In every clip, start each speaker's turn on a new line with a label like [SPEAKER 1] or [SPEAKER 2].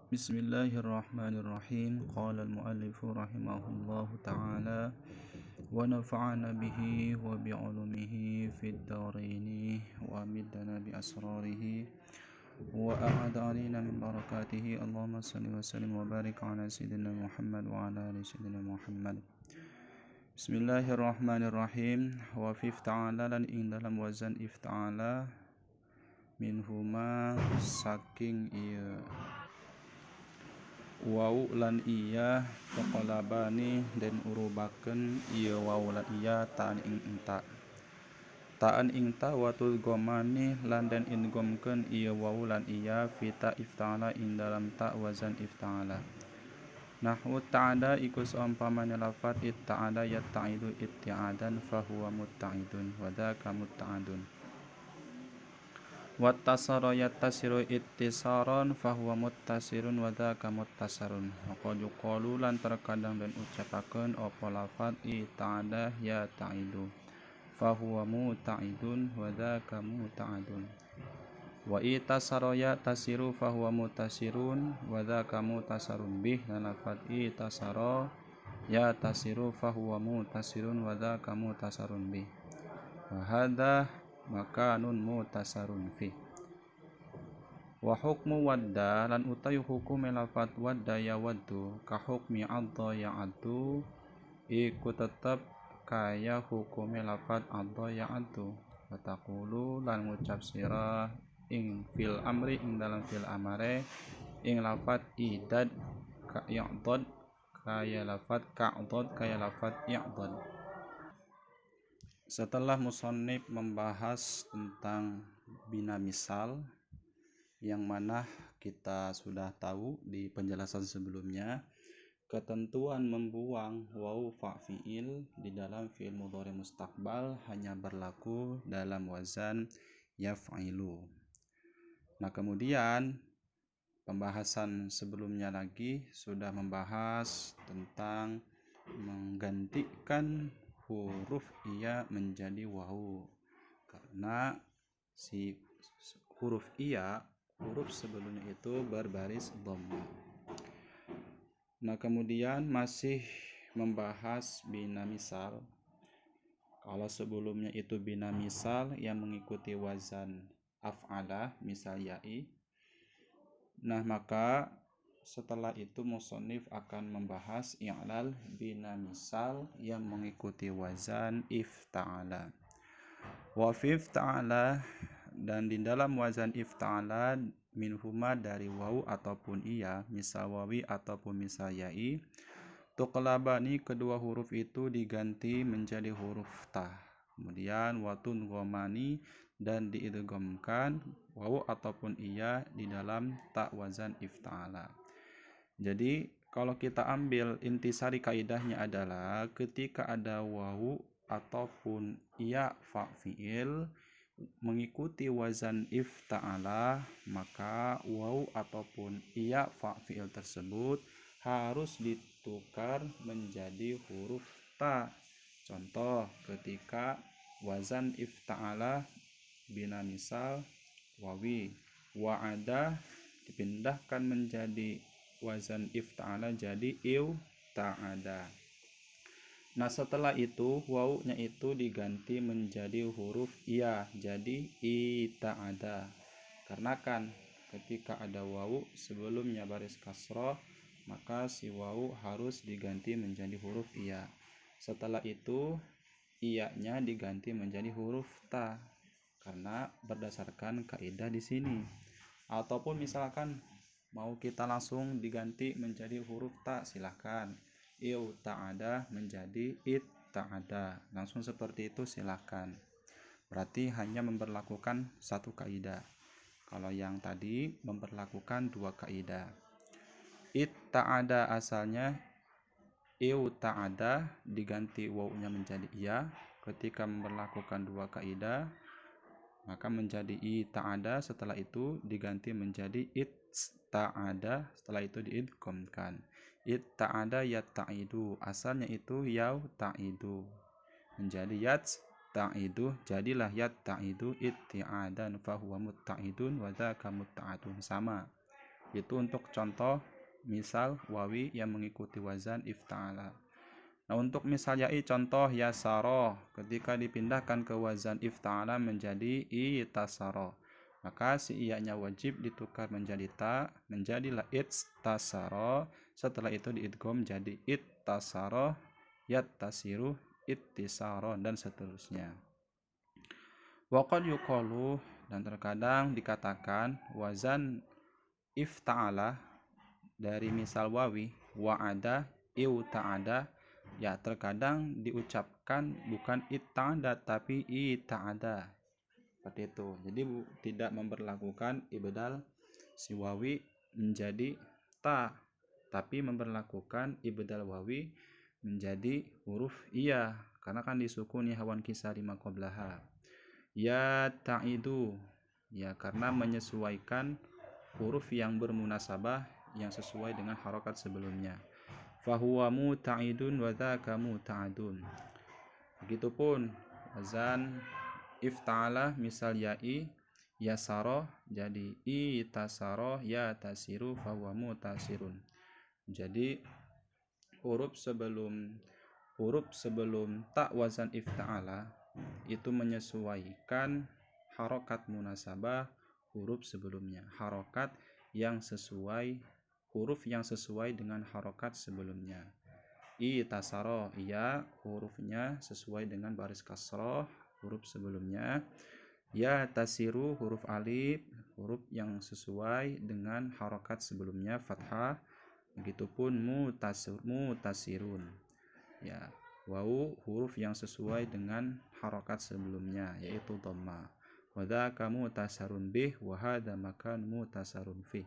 [SPEAKER 1] Bismillahirrahmanirrahim. Qala al-muallif rahimahullahu ta'ala wa nafa'ana bihi wa bi'ulumihi fid dharain wa amidana bi asrarihi wa a'ada alina min barakatihi. Allahumma salli wa sallim wa barik ala sayyidina Muhammad wa ala ali sayyidina Muhammad. Bismillahirrahmanirrahim. Wa fi ifta'ala lan ing dalam wazan ifta'ala minhuma saking iya wau lan iya taqalabani dan urubaken iya wau lan iya ta'an ing ta watul gomani lan dan ingomken iya wau lan iya fita ifta'ala ing dalam ta wazan ifta'ala. Nahwu ta'ada iku saumpamane lafat itta'ada yatta'idu itti'adan fahuwa mutta'idun wa dzaka mutta'adun. Wattasara yattasiru ittisaron fahuwa muttasirun wa dzaka muttasarun. Maka yuqalu lan terkadang dan ucapaken apa lafat ita'ada ya ta'idu fahuwa muta'idun wa dzaka muta'adun. Wa itasara ya tasiru fahuwa mutasirun wa dzaka mutasarun bih. Dan lafat itasara ya tasiru fahuwa mutasirun wa dzaka mutasarun bih. Wa hadza makanun mutasarun fi. Wa hukmu wadda lan utayu hukume lafat wadda ya waddu ka hukmi adha ya addu iku tetep kaya hukume lafat adha ya addu. Wa taqulu lan ngucap sira ing fil amri ing dalam fil amare ing lafat idad ka i'dad kaya lafat ka'dad kaya lafat i'dad. Setelah musannif membahas tentang bina misal yang mana kita sudah tahu di penjelasan sebelumnya, ketentuan membuang waw fa fi'il di dalam fi'il mudhari mustaqbal hanya berlaku dalam wazan yaf'ilu. Nah, kemudian pembahasan sebelumnya lagi sudah membahas tentang menggantikan huruf iya menjadi wawu, karena si huruf iya, huruf sebelumnya itu berbaris dhamma. Nah, kemudian masih membahas bina misal. Kalau sebelumnya itu bina misal yang mengikuti wazan af'ala, misal ya'i. Nah, maka setelah itu musannif akan membahas i'lal bina misal yang mengikuti wazan ifta'ala. Wa fi ifta'ala dan di dalam wazan ifta'ala minhuma dari wawu ataupun iya, misal wawi ataupun misal ya'i, tuqlabani kedua huruf itu diganti menjadi huruf ta. Kemudian watun gomani dan diidghamkan wawu ataupun iya di dalam ta wazan ifta'ala. Jadi kalau kita ambil intisari kaidahnya adalah ketika ada wawu ataupun iya fa fi'il mengikuti wazan ifta'ala, maka wawu ataupun iya fa fi'il tersebut harus ditukar menjadi huruf ta. Contoh ketika wazan ifta'ala bina misal wawi, wa'ada dipindahkan menjadi wazan ifta'ala jadi iw ta'ada. Nah, setelah itu wawunya itu diganti menjadi huruf iya jadi ita'ada. Karena kan ketika ada wawu sebelumnya baris kasroh, maka si wawu harus diganti menjadi huruf iya. Setelah itu iyanya diganti menjadi huruf ta karena berdasarkan kaidah di sini. Ataupun misalkan mau kita langsung diganti menjadi huruf ta, silahkan. Iu ta'ada menjadi it ta'ada. Langsung seperti itu silahkan. Berarti hanya memperlakukan satu kaidah. Kalau yang tadi memperlakukan dua kaidah. It ta'ada asalnya iu ta'ada diganti wawunya menjadi iya. Ketika memperlakukan dua kaidah maka menjadi i ta'ada, setelah itu diganti menjadi it ta'ada, setelah itu diidghamkan. It ta'ada yat ta'idu, asalnya itu yaw ta'idu menjadi yat ta'idu, jadilah yat ta'idu itti'adan fahuwa mutta'idun wa dzaka mutta'adun, sama. Itu untuk contoh misal wawi yang mengikuti wazan ifta'ala. Nah, untuk misal ya'i contoh yasaro, ketika dipindahkan ke wazan ifta'ala menjadi itasaro, maka si iya-nya wajib ditukar menjadi ta, menjadilah itasaro. Setelah itu diidgham jadi ittasaro, yattasiru, ittisaro, dan seterusnya. Waqad yuqalu, dan terkadang dikatakan wazan ifta'ala dari misal wawi wa'ada, iuta'ada, ya terkadang diucapkan bukan itta'ada tapi ita'ada, seperti itu. Jadi tidak memberlakukan ibdal si wawi menjadi ta, tapi memberlakukan ibdal wawi menjadi huruf iya, karena kan disukuni hawan kisari ma qablaha. Ya ta'idu, ya karena menyesuaikan huruf yang bermunasabah yang sesuai dengan harokat sebelumnya. Fahuwa muta'idun wa dzaka muta'adun. Begitupun wazan ifta'ala misal ya'i yasaro jadi itasaro, ya tasiru, fahuwa mutasirun. Jadi huruf sebelum tak wazan ifta'ala itu menyesuaikan harokat munasabah huruf sebelumnya, huruf yang sesuai dengan harokat sebelumnya. Itasaro, iya hurufnya sesuai dengan baris kasroh huruf sebelumnya. Ya tasiru, huruf alif, huruf yang sesuai dengan harokat sebelumnya, fathah. Begitupun mutasirun, ya wau huruf yang sesuai dengan harokat sebelumnya yaitu dhamma. Wadzaka mutasarun bih wa hadza makan mutasarun fih.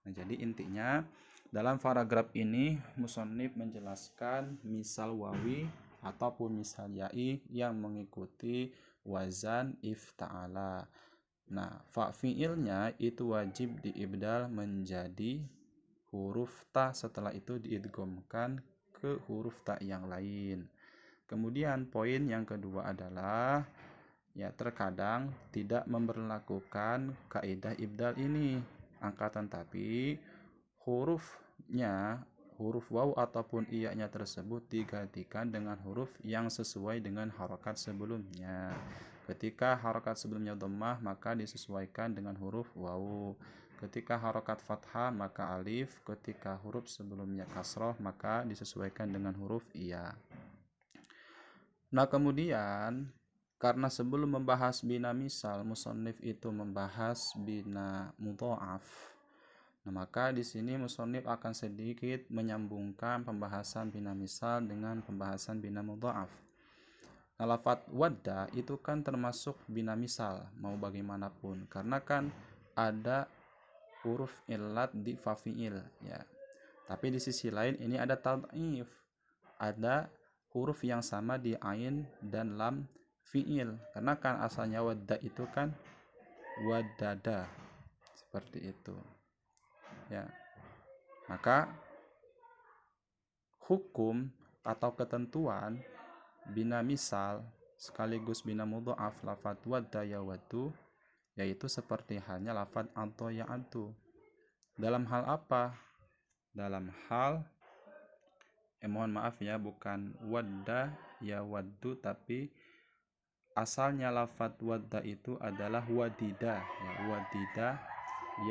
[SPEAKER 1] Nah, jadi intinya dalam paragraf ini musannif menjelaskan misal wawi ataupun misal ya'i yang mengikuti wazan ifta'ala. Nah, fa fi'ilnya itu wajib diibdal menjadi huruf ta, setelah itu diidghamkan ke huruf ta yang lain. Kemudian poin yang kedua adalah ya terkadang tidak memberlakukan kaidah ibdal ini, angkatan tapi hurufnya, huruf waw ataupun iya-nya tersebut digantikan dengan huruf yang sesuai dengan harokat sebelumnya. Ketika harokat sebelumnya dhammah maka disesuaikan dengan huruf waw. Ketika harokat fathah maka alif. Ketika huruf sebelumnya kasroh maka disesuaikan dengan huruf iya. Nah, kemudian karena sebelum membahas bina misal, musannif itu membahas bina mudha'af. Nah, maka di sini musannif akan sedikit menyambungkan pembahasan bina misal dengan pembahasan bina mudha'af. Nah, lafadz wadda itu kan termasuk bina misal mau bagaimanapun, karena kan ada huruf illat di fa fi'il ya. Tapi di sisi lain ini ada tad'if, ada huruf yang sama di ain dan lam fi'il, karena kan asalnya wadda itu kan wadada, seperti itu ya. Maka hukum atau ketentuan bina misal sekaligus bina mudha'af lafadz wadda ya waddu yaitu seperti halnya lafadz anto ya antu. Dalam hal apa? Dalam hal mohon maaf ya, bukan wadda ya waddu, tapi asalnya lafadz wadda itu adalah wadida ya, wadida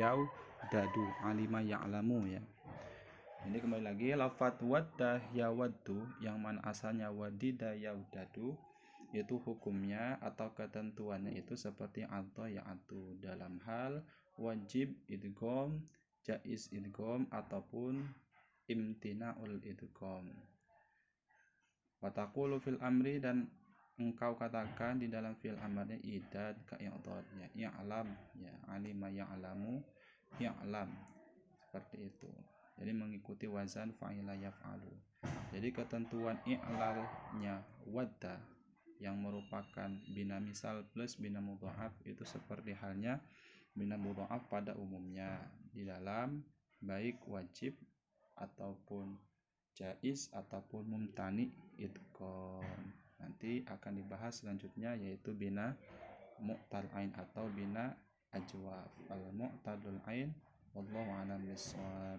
[SPEAKER 1] yau dadu, alima ya'lamu ya. Ini kembali lagi lafadz wadda ya waddu yang mana asalnya wadida yau dadu, itu hukumnya atau ketentuannya itu seperti anto ya antu dalam hal wajib idgham, jaiz idgham ataupun imtina'ul idgham. Wa taqulu fil amri, dan engkau katakan di dalam fi'il amarnya idad ka i'dad ya, i'lam ya, alima ya'lamu i'lam, seperti itu. Jadi mengikuti wazan fa'ila yaf'alu. Jadi ketentuan i'lalnya wadda yang merupakan bina misal plus bina mudha'af itu seperti halnya bina mudha'af pada umumnya di dalam baik wajib ataupun jaiz ataupun mumtani idgham. Nanti akan dibahas selanjutnya yaitu bina mu'tal ain atau bina ajwaf. Al mu'talul ain Wallahu a'lam bishawab.